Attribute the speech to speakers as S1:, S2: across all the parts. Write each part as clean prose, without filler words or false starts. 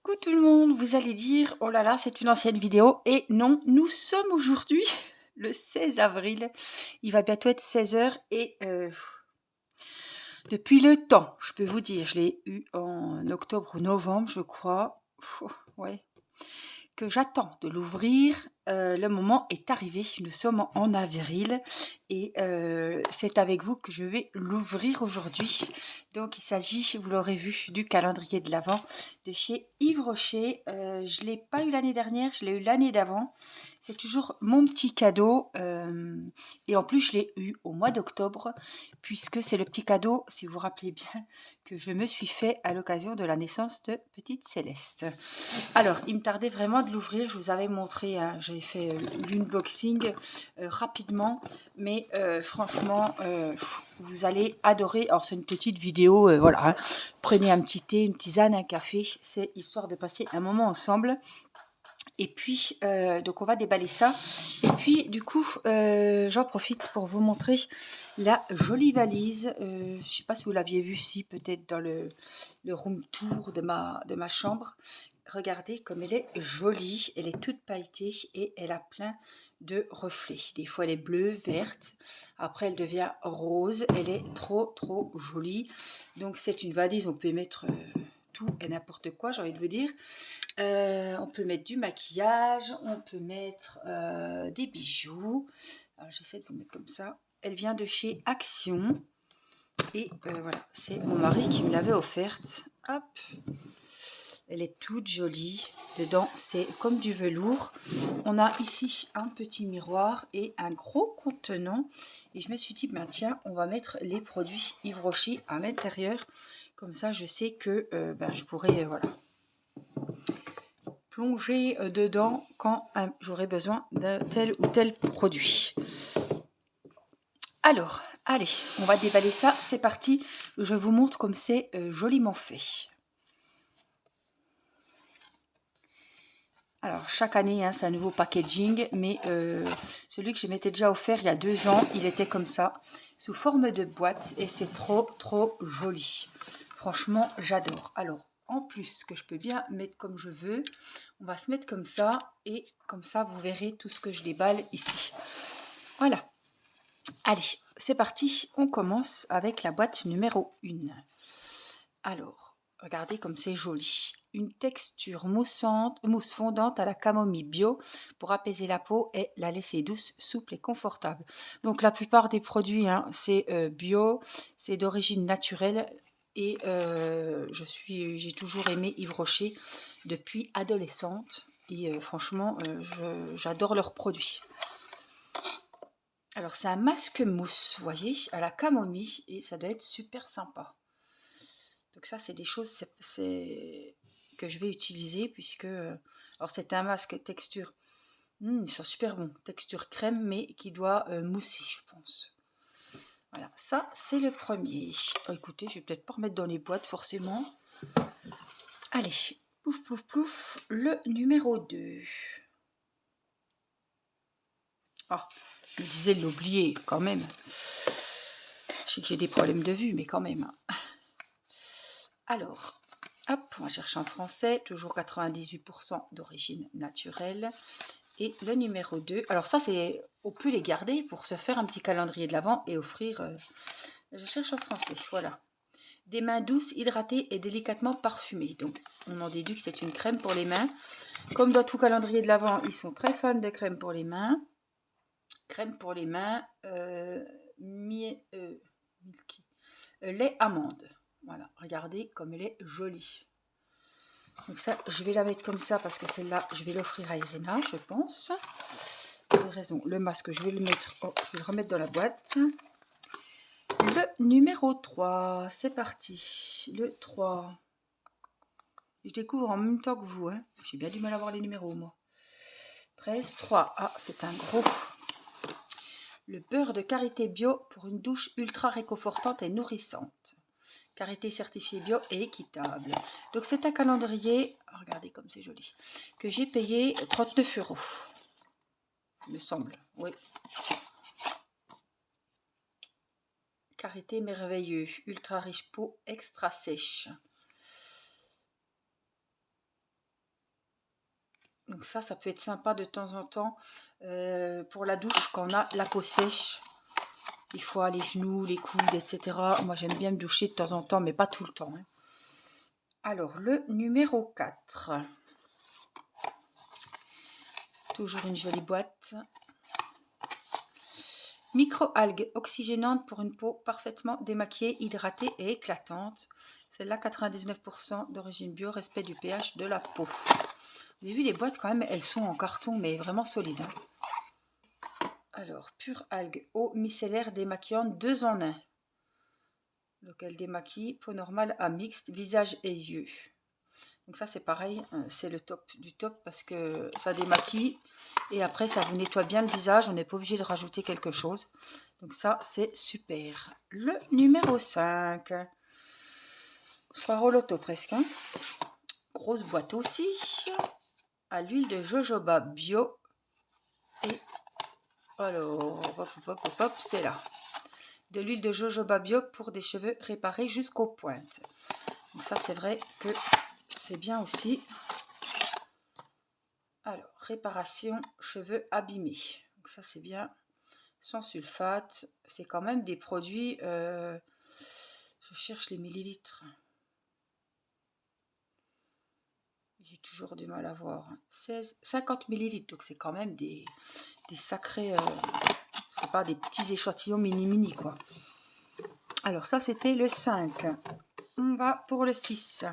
S1: Coucou tout le monde, vous allez dire, oh là là, c'est une ancienne vidéo. Et non, nous sommes aujourd'hui le 16 avril. Il va bientôt être 16 heures et depuis le temps, je peux vous dire, je l'ai eu en octobre ou novembre, je crois. Ouais, que j'attends de l'ouvrir. Le moment est arrivé, nous sommes en avril et c'est avec vous que je vais l'ouvrir aujourd'hui. Donc il s'agit, vous l'aurez vu, du calendrier de l'Avent de chez Yves Rocher. Je ne l'ai pas eu l'année dernière, je l'ai eu l'année d'avant. C'est toujours mon petit cadeau et en plus je l'ai eu au mois d'octobre puisque c'est le petit cadeau, si vous vous rappelez bien, que je me suis fait à l'occasion de la naissance de petite Céleste. Alors, il me tardait vraiment de l'ouvrir. Je vous avais montré, hein, j'avais fait l'unboxing rapidement, mais franchement, vous allez adorer. Alors, c'est une petite vidéo, voilà. Hein. Prenez un petit thé, une tisane, un café. C'est histoire de passer un moment ensemble. Et puis, donc on va déballer ça. Et puis, du coup, j'en profite pour vous montrer la jolie valise. Je ne sais pas si vous l'aviez vue, si peut-être dans le room tour de ma chambre. Regardez comme elle est jolie. Elle est toute pailletée et elle a plein de reflets. Des fois, elle est bleue, verte. Après, elle devient rose. Elle est trop jolie. Donc, c'est une valise. On peut mettre tout et n'importe quoi, j'ai envie de vous dire. On peut mettre du maquillage, on peut mettre des bijoux. Alors j'essaie de vous mettre comme ça. Elle vient de chez Action. Et voilà, c'est mon mari qui me l'avait offerte. Hop, elle est toute jolie. Dedans, c'est comme du velours. On a ici un petit miroir et un gros contenant. Et je me suis dit, ben tiens, on va mettre les produits Yves Rocher à l'intérieur. Comme ça, je sais que ben, je pourrais, voilà, plonger dedans quand j'aurai besoin d'un tel ou tel produit. Alors, allez, on va déballer ça, c'est parti. Je vous montre comme c'est joliment fait. Alors, chaque année, hein, c'est un nouveau packaging, mais celui que je m'étais déjà offert il y a 2 ans, il était comme ça, sous forme de boîte, et c'est trop joli. Franchement, j'adore. Alors, en plus, que je peux bien mettre comme je veux, on va se mettre comme ça, et comme ça, vous verrez tout ce que je déballe ici. Voilà. Allez, c'est parti, on commence avec la boîte numéro 1. Alors, regardez comme c'est joli. Une texture mousse fondante à la camomille bio pour apaiser la peau et la laisser douce, souple et confortable. Donc la plupart des produits, hein, c'est bio, c'est d'origine naturelle et j'ai toujours aimé Yves Rocher depuis adolescente et franchement, j'adore leurs produits. Alors c'est un masque mousse, vous voyez, à la camomille et ça doit être super sympa. Donc ça, c'est des choses que je vais utiliser puisque... alors c'est un masque texture... ils sont super bons. Texture crème, mais qui doit mousser, je pense. Voilà, ça, c'est le premier. Oh, écoutez, je vais peut-être pas remettre dans les boîtes, forcément. Allez, plouf, le numéro 2. Ah, je me disais de l'oublier, quand même. Je sais que j'ai des problèmes de vue, mais quand même. Alors, hop, on va chercher en français, toujours 98% d'origine naturelle. Et le numéro 2, alors ça, on peut les garder pour se faire un petit calendrier de l'Avent et offrir, je cherche en français, voilà. Des mains douces, hydratées et délicatement parfumées. Donc, on en déduit que c'est une crème pour les mains. Comme dans tout calendrier de l'Avent, ils sont très fans de crème pour les mains. Crème pour les mains, milky. Lait amande. Voilà, regardez comme elle est jolie. Donc ça, je vais la mettre comme ça parce que celle-là, je vais l'offrir à Irina, je pense. Vous avez raison, le masque, je vais le mettre, je vais le remettre dans la boîte. Le numéro 3, c'est parti. Le 3. Je découvre en même temps que vous, hein. J'ai bien du mal à voir les numéros, moi. 13, 3. Ah, c'est un gros. Le beurre de karité bio pour une douche ultra réconfortante et nourrissante. Karité certifié bio et équitable. Donc c'est un calendrier, regardez comme c'est joli, que j'ai payé 39 €. Il me semble, oui. Karité merveilleux, ultra riche peau, extra sèche. Donc ça peut être sympa de temps en temps pour la douche quand on a la peau sèche. Des fois les genoux, les coudes, etc. Moi j'aime bien me doucher de temps en temps, mais pas tout le temps. Hein. Alors le numéro 4. Toujours une jolie boîte. Micro-algues oxygénantes pour une peau parfaitement démaquillée, hydratée et éclatante. Celle-là, 99% d'origine bio, respect du pH de la peau. Vous avez vu, les boîtes, quand même, elles sont en carton, mais vraiment solides. Hein. Alors, pure algue, eau micellaire démaquillante 2 en 1. Donc, elle démaquille, peau normale à mixte, visage et yeux. Donc ça, c'est pareil, c'est le top du top parce que ça démaquille et après, ça vous nettoie bien le visage. On n'est pas obligé de rajouter quelque chose. Donc ça, c'est super. Le numéro 5. On se croit au loto presque. Hein. Grosse boîte aussi. À l'huile de jojoba bio. Et alors, hop, c'est là. De l'huile de jojoba bio pour des cheveux réparés jusqu'aux pointes. Donc ça, c'est vrai que c'est bien aussi. Alors, réparation cheveux abîmés. Donc ça, c'est bien. Sans sulfate. C'est quand même des produits... je cherche les millilitres. J'ai toujours du mal à voir. 50 millilitres. Donc c'est quand même des sacrés... c'est pas des petits échantillons mini quoi. Alors ça, c'était le 5. On va pour le 6.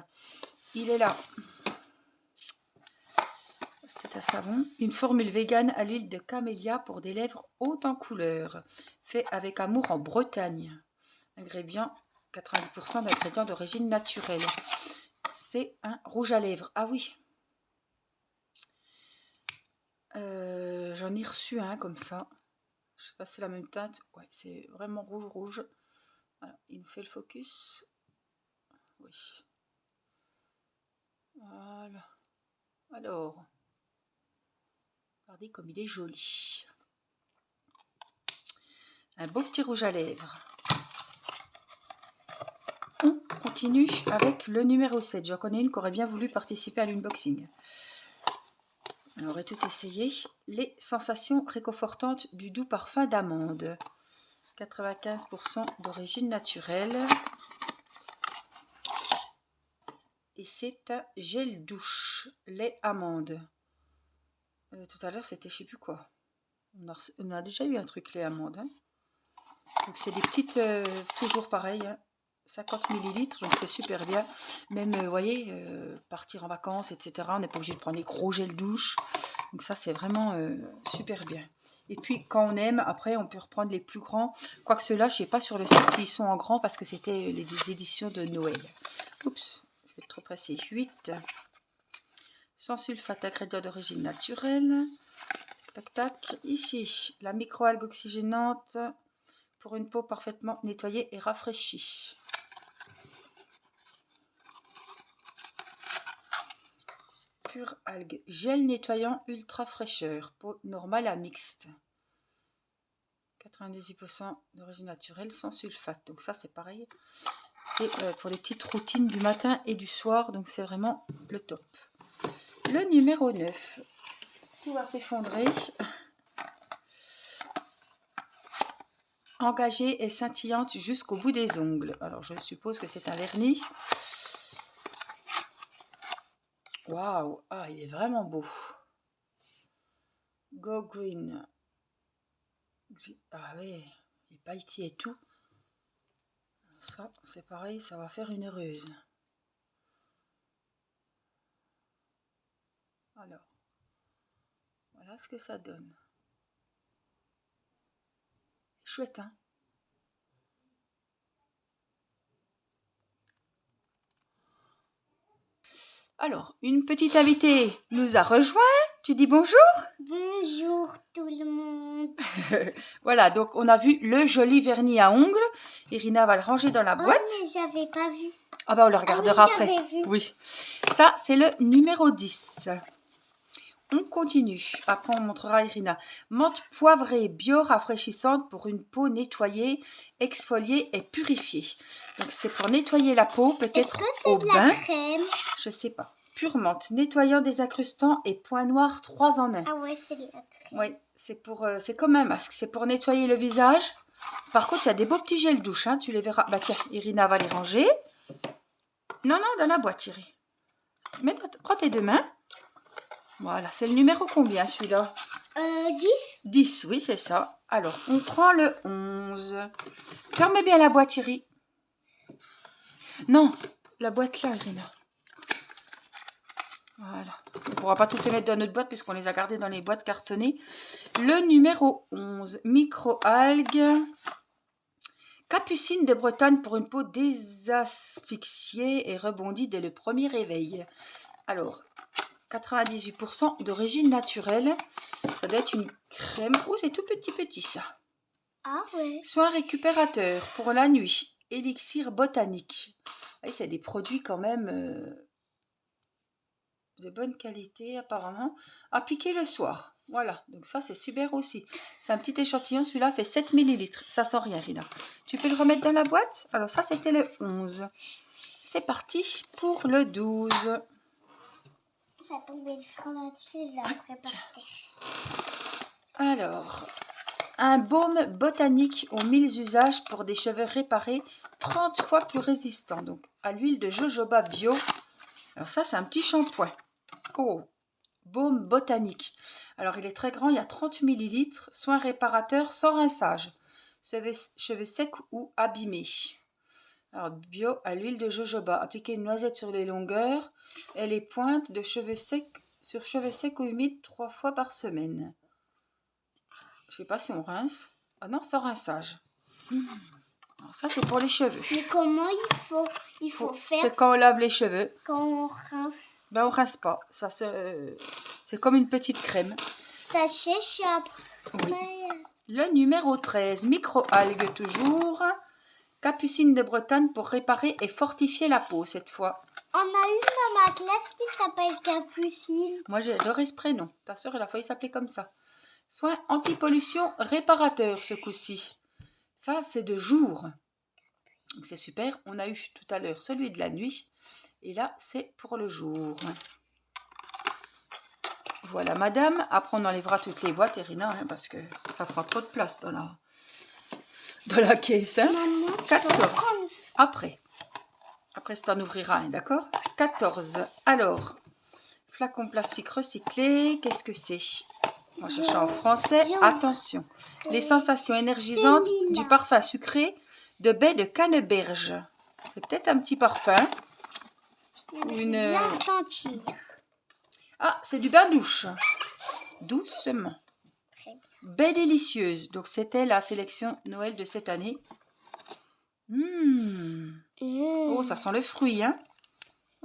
S1: Il est là. C'est un savon. Une formule végane à l'huile de camélia pour des lèvres hautes en couleur. Fait avec amour en Bretagne. Ingrédients, 90% d'ingrédients d'origine naturelle. C'est un rouge à lèvres. Ah oui. J'en ai reçu un comme ça. Je sais pas si c'est la même teinte. Ouais, c'est vraiment rouge. Voilà, il nous fait le focus. Oui. Voilà. Alors. Regardez comme il est joli. Un beau petit rouge à lèvres. On continue avec le numéro 7. J'en connais une qui aurait bien voulu participer à l'unboxing. On aurait tout essayé. Les sensations réconfortantes du doux parfum d'amande. 95% d'origine naturelle. Et c'est un gel douche. Lait amande. Tout à l'heure, c'était je sais plus quoi. On a déjà eu un truc lait amande. Hein. Donc c'est des petites, toujours pareil. Hein. 50 millilitres, donc c'est super bien. Même, vous voyez, partir en vacances, etc. On n'est pas obligé de prendre les gros gels douche. Donc ça, c'est vraiment super bien. Et puis, quand on aime, après, on peut reprendre les plus grands. Quoique ceux-là, je ne sais pas sur le site s'ils sont en grand parce que c'était les éditions de Noël. Oups, je vais être trop pressée. 8. Sans sulfate, ingrédients d'origine naturelle. Tac, tac. Ici, la microalgue oxygénante pour une peau parfaitement nettoyée et rafraîchie. Pure algue, gel nettoyant ultra fraîcheur, peau normale à mixte. 98% d'origine naturelle, sans sulfate. Donc ça, c'est pareil. C'est pour les petites routines du matin et du soir. Donc c'est vraiment le top. Le numéro 9. Tout va s'effondrer. Engagée et scintillante jusqu'au bout des ongles. Alors, je suppose que c'est un vernis. Waouh! Ah, il est vraiment beau. Go Green. Ah ouais, les pailletis et tout. Ça, c'est pareil, ça va faire une heureuse. Alors, voilà ce que ça donne. Chouette, hein? Alors, une petite invitée nous a rejoint. Tu dis bonjour?
S2: Bonjour tout le monde.
S1: Voilà, donc on a vu le joli vernis à ongles. Irina va le ranger dans la boîte.
S2: Oh, mais j'avais pas vu.
S1: Ah bah on le regardera après.
S2: Vu.
S1: Oui. Ça, c'est le numéro 10. On continue. Après, on montrera à Irina. Menthe poivrée bio-rafraîchissante pour une peau nettoyée, exfoliée et purifiée. Donc, c'est pour nettoyer la peau, peut-être au bain.
S2: Crème?
S1: Je sais pas. pure menthe, nettoyant, désincrustant et point noir 3 en 1.
S2: Ah ouais, c'est de la crème.
S1: Oui, c'est quand même, parce que c'est pour nettoyer le visage. Par contre, il y a des beaux petits gels douche, hein, tu les verras. Bah tiens, Irina va les ranger. Non, non, dans la boîte, Thierry. Prends tes deux mains. Voilà, c'est le numéro combien celui-là?
S2: 10.
S1: 10, oui, c'est ça. Alors, on prend le 11. Ferme bien la boîte, Thierry. Non, la boîte là, Irina. Voilà. On ne pourra pas toutes les mettre dans notre boîte puisqu'on les a gardées dans les boîtes cartonnées. Le numéro 11, micro-algues. Capucine de Bretagne pour une peau désasphyxiée et rebondie dès le premier réveil. Alors, 98% d'origine naturelle. Ça doit être une crème. Oh, c'est tout petit ça.
S2: Ah ouais.
S1: Soin récupérateur pour la nuit. Élixir botanique. Et c'est des produits quand même de bonne qualité apparemment. Appliquer le soir. Voilà, donc ça c'est super aussi. C'est un petit échantillon, celui-là fait 7 ml. Ça sent rien, Rina. Tu peux le remettre dans la boîte? Alors ça c'était le 11. C'est parti pour le 12.
S2: Ça tombait le fromage là après par terre.
S1: Alors, un baume botanique aux 1000 usages pour des cheveux réparés 30 fois plus résistants. Donc à l'huile de jojoba bio. Alors ça c'est un petit shampoing. Oh, baume botanique. Alors, il est très grand, il y a 30 ml. Soin réparateur sans rinçage. Cheveux secs ou abîmés. Alors, bio à l'huile de jojoba. Appliquer une noisette sur les longueurs et les pointes de cheveux secs sur cheveux secs ou humides 3 fois par semaine. Je ne sais pas si on rince. Ah non, sans rinçage. Alors, ça, c'est pour les cheveux.
S2: Mais comment il faut faire?
S1: C'est quand on lave les cheveux.
S2: Quand on rince.
S1: Ben, on rince pas. Ça, c'est comme une petite crème.
S2: Ça sèche et après.
S1: Oui. Le numéro 13, micro-algues toujours. Capucine de Bretagne pour réparer et fortifier la peau cette fois.
S2: On a une dans ma classe qui s'appelle Capucine.
S1: Moi j'adorais ce prénom. Ta soeur elle a failli s'appeler comme ça. Soin anti-pollution réparateur ce coup-ci. Ça c'est de jour. Donc c'est super. On a eu tout à l'heure celui de la nuit. Et là c'est pour le jour. Voilà madame. Après on enlèvera toutes les boîtes, Irina, hein, parce que ça prend trop de place dans la caisse. Hein.
S2: Maman,
S1: 14. Après c'est en ouvrira un, d'accord? 14. Alors, flacon plastique recyclé. Qu'est-ce que c'est? On va chercher en français. Attention. Les sensations énergisantes du parfum sucré de baie de canneberge. C'est peut-être un petit parfum.
S2: Bien sentir.
S1: Ah, c'est du bain douche. Doucement. Baie délicieuse. Donc, c'était la sélection Noël de cette année. Oh, ça sent le fruit, hein?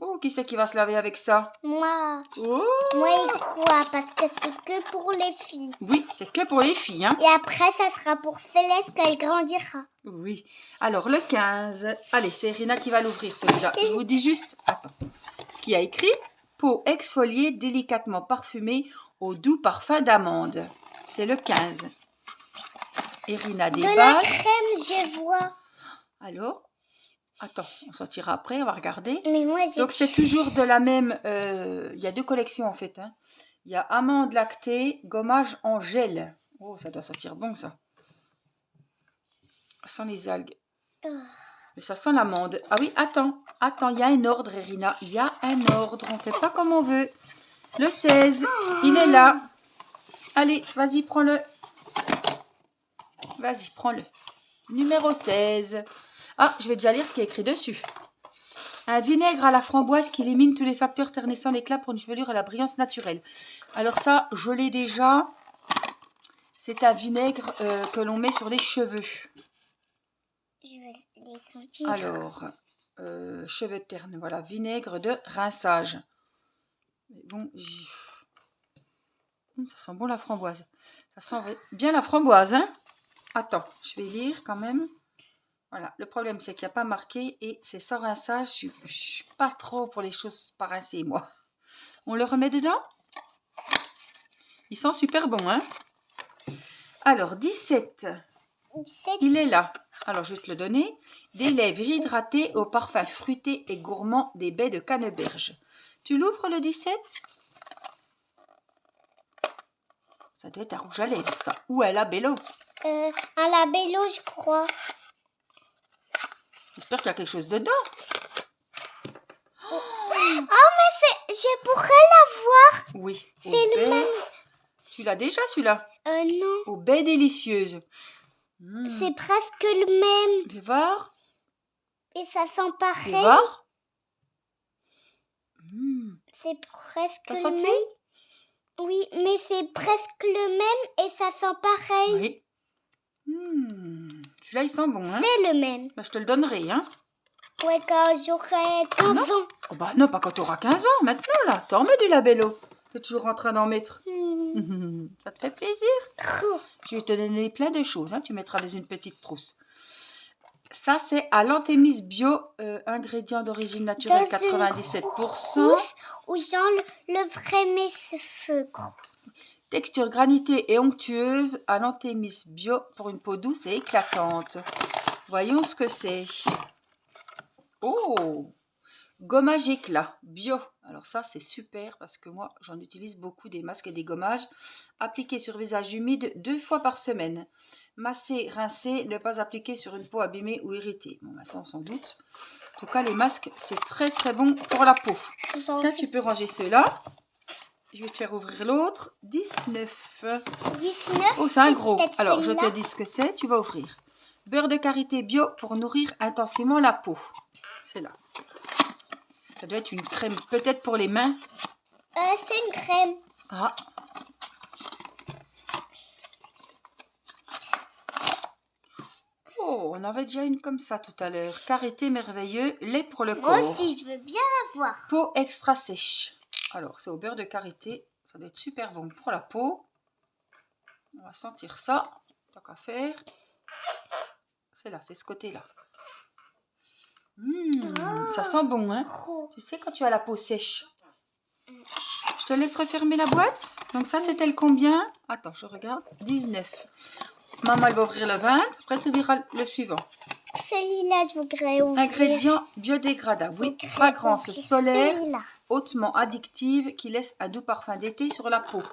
S1: Oh, qui c'est qui va se laver avec ça?
S2: Moi.
S1: Oh!
S2: Moi, il croit parce que c'est que pour les filles.
S1: Oui, c'est que pour les filles, hein?
S2: Et après, ça sera pour Céleste quand elle grandira.
S1: Oui. Alors, le 15. Allez, c'est Irina qui va l'ouvrir, celui-là. Je vous dis juste... Attends. Ce qu'il y a écrit. Peau exfoliée, délicatement parfumée au doux parfum d'amande. C'est le 15. Irina déballe.
S2: De la crème, je vois.
S1: Alors, attends, on sortira après, on va regarder.
S2: Mais moi,
S1: donc, c'est toujours de la même... Il y a deux collections, en fait. Hein. Il y a amande lactée, gommage en gel. Oh, ça doit sentir bon, ça. Ça sent les algues. Mais ça sent l'amande. Ah oui, attends, il y a un ordre, Irina. Il y a un ordre. On ne fait pas comme on veut. Le 16, il est là. Allez, vas-y, prends-le. Vas-y, prends-le. Numéro 16. Ah, je vais déjà lire ce qui est écrit dessus. Un vinaigre à la framboise qui élimine tous les facteurs ternissant l'éclat pour une chevelure à la brillance naturelle. Alors ça, je l'ai déjà. C'est un vinaigre que l'on met sur les cheveux.
S2: Je vais les sentir.
S1: Alors, cheveux ternes, voilà, vinaigre de rinçage. Mais bon, ça sent bon la framboise. Ça sent bien la framboise, hein? Attends, je vais lire quand même. Voilà, le problème c'est qu'il n'y a pas marqué et c'est sans rinçage. Je ne suis pas trop pour les choses pas rincées, moi. On le remet dedans? Il sent super bon, hein? Alors, 17. Il est là. Alors, je vais te le donner. Des lèvres hydratées au parfum fruité et gourmand des baies de canneberge. Tu l'ouvres le 17? Ça doit être un rouge à lèvres, ça. Ou un labello.
S2: Un labello, je crois.
S1: J'espère qu'il y a quelque chose dedans.
S2: Je pourrais l'avoir.
S1: Oui.
S2: C'est le même.
S1: Tu l'as déjà celui-là?
S2: Non.
S1: Aux baies délicieuses.
S2: C'est presque le même.
S1: Fais voir.
S2: Et ça sent
S1: Fais
S2: pareil.
S1: voir.
S2: C'est presque
S1: T'as
S2: le
S1: senti?
S2: même. Oui, mais c'est presque le même et ça sent pareil.
S1: Oui. Celui-là, il sent bon, hein?
S2: C'est le même.
S1: Bah, je te le donnerai, hein?
S2: Ouais, quand j'aurai 15 ans.
S1: Oh bah non, pas quand tu auras 15 ans, maintenant, là. T'en mets du labello. T'es toujours en train d'en mettre. Ça te fait plaisir? Je vais te donner plein de choses, hein. Tu mettras dans une petite trousse. Ça, c'est à l'Antémis Bio, ingrédients d'origine naturelle, 97%.
S2: Où j'enlèverai mes cheveux.
S1: Texture granitée et onctueuse à l'Antémis Bio pour une peau douce et éclatante. Voyons ce que c'est. Oh! Gommage éclat bio. Alors ça, c'est super parce que moi, j'en utilise beaucoup des masques et des gommages. Appliqués sur visage humide 2 fois par semaine. Masser, rincer, ne pas appliquer sur une peau abîmée ou irritée. Bon, ça, on s'en doute. En tout cas, les masques, c'est très très bon pour la peau. Tiens, tu peux ranger ceux-là. Je vais te faire ouvrir l'autre. 19.
S2: 19.
S1: Oh, c'est un gros. Alors, je te dis ce que c'est. Tu vas ouvrir. Beurre de karité bio pour nourrir intensément la peau. C'est là. Ça doit être une crème, peut-être pour les mains.
S2: C'est une crème.
S1: Ah. Oh, on avait déjà une comme ça tout à l'heure. Karité merveilleux, lait pour le corps.
S2: Moi aussi, je veux bien l'avoir.
S1: Peau extra sèche. Alors, c'est au beurre de karité. Ça doit être super bon pour la peau. On va sentir ça. Tant qu'à faire. C'est là, c'est ce côté-là. Ça sent bon, hein? Tu sais, quand tu as la peau sèche. Je te laisse refermer la boîte. Donc ça, c'était le combien? Attends, je regarde. 19. Maman, elle va ouvrir le 20. Après, tu ouvriras le suivant.
S2: Celui-là, je voudrais ouvrir.
S1: Ingrédients biodégradables. Oui, fragrance solaire, hautement addictive, qui laisse un doux parfum d'été sur la peau.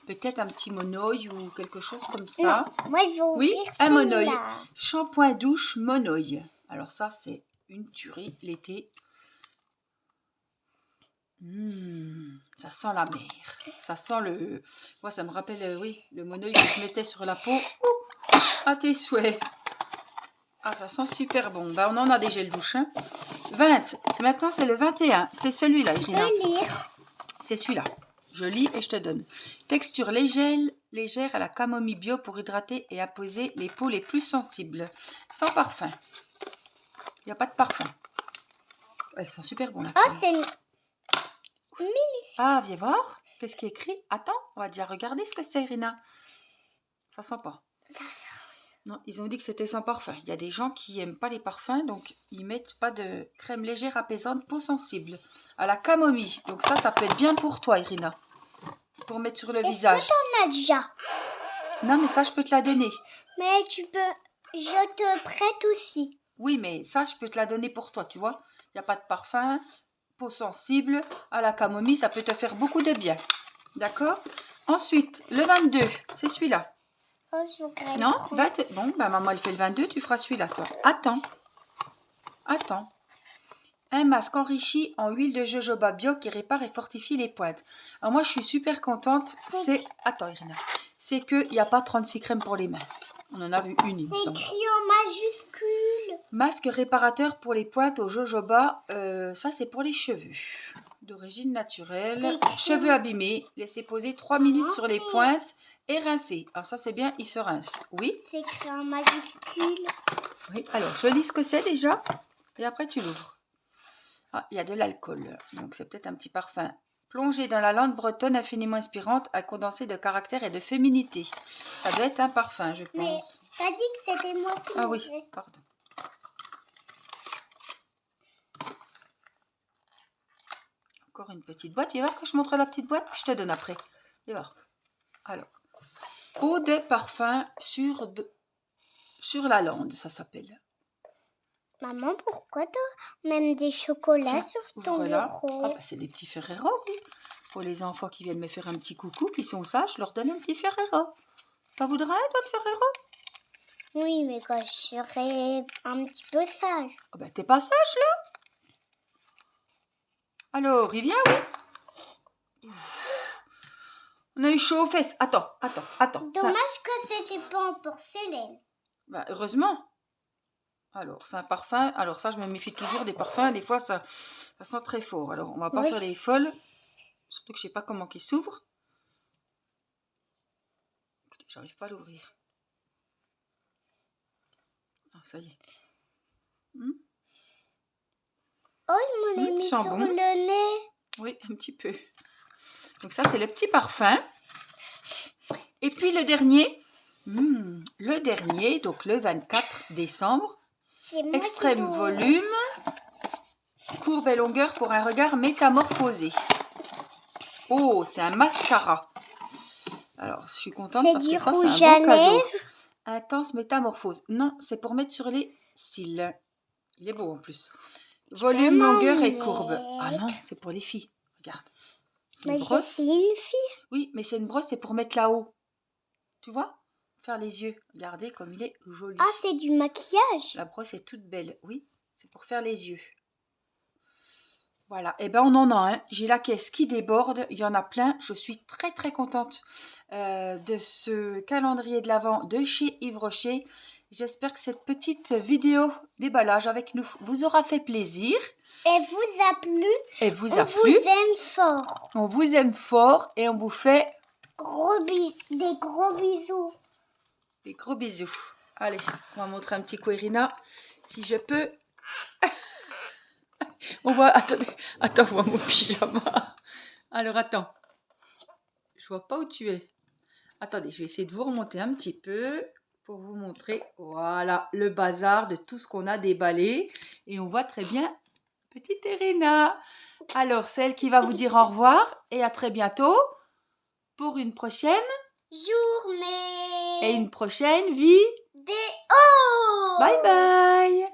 S1: Peut-être un petit monoï ou quelque chose comme ça.
S2: Non, moi, je vais ouvrir
S1: un monoï. Shampoing douche monoï. Alors ça, c'est une tuerie l'été. Ça sent la mer. Ça sent le... Moi, ça me rappelle, oui, le monoï que je mettais sur la peau. À tes souhaits. Ah, ça sent super bon. Bah, on en a des gels douche. Hein. 20. Maintenant, c'est le 21. C'est celui-là, Irina.
S2: Je peux lire.
S1: C'est celui-là. Je lis et je te donne. Texture légère à la camomille bio pour hydrater et apaiser les peaux les plus sensibles. Sans parfum. Il n'y a pas de parfum. Elles sont super bonnes.
S2: Oh, c'est une...
S1: Ah, viens voir. Qu'est-ce qui est écrit? Attends, on va déjà regarder ce que c'est, Irina. Ça sent pas. Non, ils ont dit que c'était sans parfum. Il y a des gens qui n'aiment pas les parfums, donc ils mettent pas de crème légère apaisante peau sensible. À la camomille. Donc ça peut être bien pour toi, Irina. Pour mettre sur le visage.
S2: Est-ce que t'en as déjà?
S1: Non, mais ça, je peux te la donner.
S2: Mais tu peux... Je te prête aussi.
S1: Oui, mais ça, je peux te la donner pour toi, tu vois. Il n'y a pas de parfum. Peau sensible, à la camomille, ça peut te faire beaucoup de bien. D'accord? Ensuite, le 22, c'est celui-là.
S2: Oh, je voudrais
S1: non, 20... Bon, bah, maman, elle fait le 22, tu feras celui-là, toi. Attends. Un masque enrichi en huile de jojoba bio qui répare et fortifie les pointes. Alors moi, je suis super contente. C'est... Attends, Irina. C'est qu'il n'y a pas 36 crèmes pour les mains. On en a vu une, il me semble.
S2: C'est écrit en majuscule.
S1: Masque réparateur pour les pointes au jojoba. Ça, c'est pour les cheveux. D'origine naturelle. Cheveux abîmés. Laissez poser 3 minutes sur les pointes et rincer. Alors ça, c'est bien, il se rince. Oui.
S2: C'est écrit en majuscule.
S1: Oui, alors, je lis ce que c'est déjà. Et après, tu l'ouvres. Ah, il y a de l'alcool. Donc, c'est peut-être un petit parfum. Plongé dans la lande bretonne infiniment inspirante, un condensé de caractère et de féminité. Ça doit être un parfum, je pense.
S2: Mais t'as dit que c'était moi qui
S1: Ah oui, pardon. Encore une petite boîte. Tu vas voir que je montre la petite boîte que je te donne après. Tu vas voir. Alors, eau de parfum sur la lande, ça s'appelle.
S2: Maman, pourquoi t'as même des chocolats
S1: Tiens,
S2: sur ton
S1: voilà.
S2: bureau?
S1: Ah, bah, c'est des petits Ferrero, oui. Pour les enfants qui viennent me faire un petit coucou, qui sont sages, je leur donne un petit Ferrero. T'en voudrais un, toi, de Ferrero?
S2: Oui, mais quand je serai un petit peu sage.
S1: Oh, bah, t'es pas sage, là? Alors, il vient, oui? On a eu chaud aux fesses. Attends.
S2: Dommage que c'était pas en porcelaine.
S1: Bah, heureusement. Alors, c'est un parfum. Alors, ça, je me méfie toujours des parfums. Des fois, ça sent très fort. Alors, on va pas
S2: Oui.
S1: faire les folles. Surtout que je sais pas comment il s'ouvre. Écoutez, j'arrive pas à l'ouvrir. Ah, ça y est.
S2: Oh, je m'en ai mis
S1: sent
S2: sur
S1: bon.
S2: le nez.
S1: Oui, un petit peu. Donc ça, c'est le petit parfum. Et puis le dernier, donc le 24 décembre,
S2: C'est moi
S1: extrême
S2: qui dois-
S1: volume, courbe et longueur pour un regard métamorphosé. Oh, c'est un mascara. Alors, je suis contente
S2: C'est
S1: parce
S2: du
S1: que ça,
S2: rouge
S1: c'est un
S2: à
S1: bon cadeau.
S2: lèvres.
S1: Intense métamorphose. Non, c'est pour mettre sur les cils. Il est beau en plus. Volume,
S2: Maman,
S1: longueur et
S2: mais-
S1: courbe. Ah non, c'est pour les filles. Regarde. C'est
S2: Mais
S1: une
S2: je
S1: brosse.
S2: suis une fille.
S1: Oui, mais c'est une brosse, c'est pour mettre là-haut. Tu vois? Faire les yeux. Regardez comme il est joli.
S2: Ah, c'est du maquillage.
S1: La brosse est toute belle. Oui, c'est pour faire les yeux. Voilà. Et ben on en a un. J'ai la caisse qui déborde. Il y en a plein. Je suis très très contente de ce calendrier de l'Avent de chez Yves Rocher. J'espère que cette petite vidéo déballage avec nous vous aura fait plaisir.
S2: Et vous a plu.
S1: Et vous
S2: On
S1: a plu.
S2: vous aime fort.
S1: On vous aime fort et on vous fait
S2: Des gros bisous.
S1: des gros bisous. Allez, on va montrer un petit coup Irina, si je peux. On voit, attends, on voit mon pyjama. Alors, attends. Je vois pas où tu es. Attendez, je vais essayer de vous remonter un petit peu pour vous montrer, voilà, le bazar de tout ce qu'on a déballé. Et on voit très bien petite Irina. Alors, c'est elle qui va vous dire au revoir et à très bientôt pour une prochaine
S2: Journée.
S1: et une prochaine vie.
S2: Des hauts.
S1: Bye bye.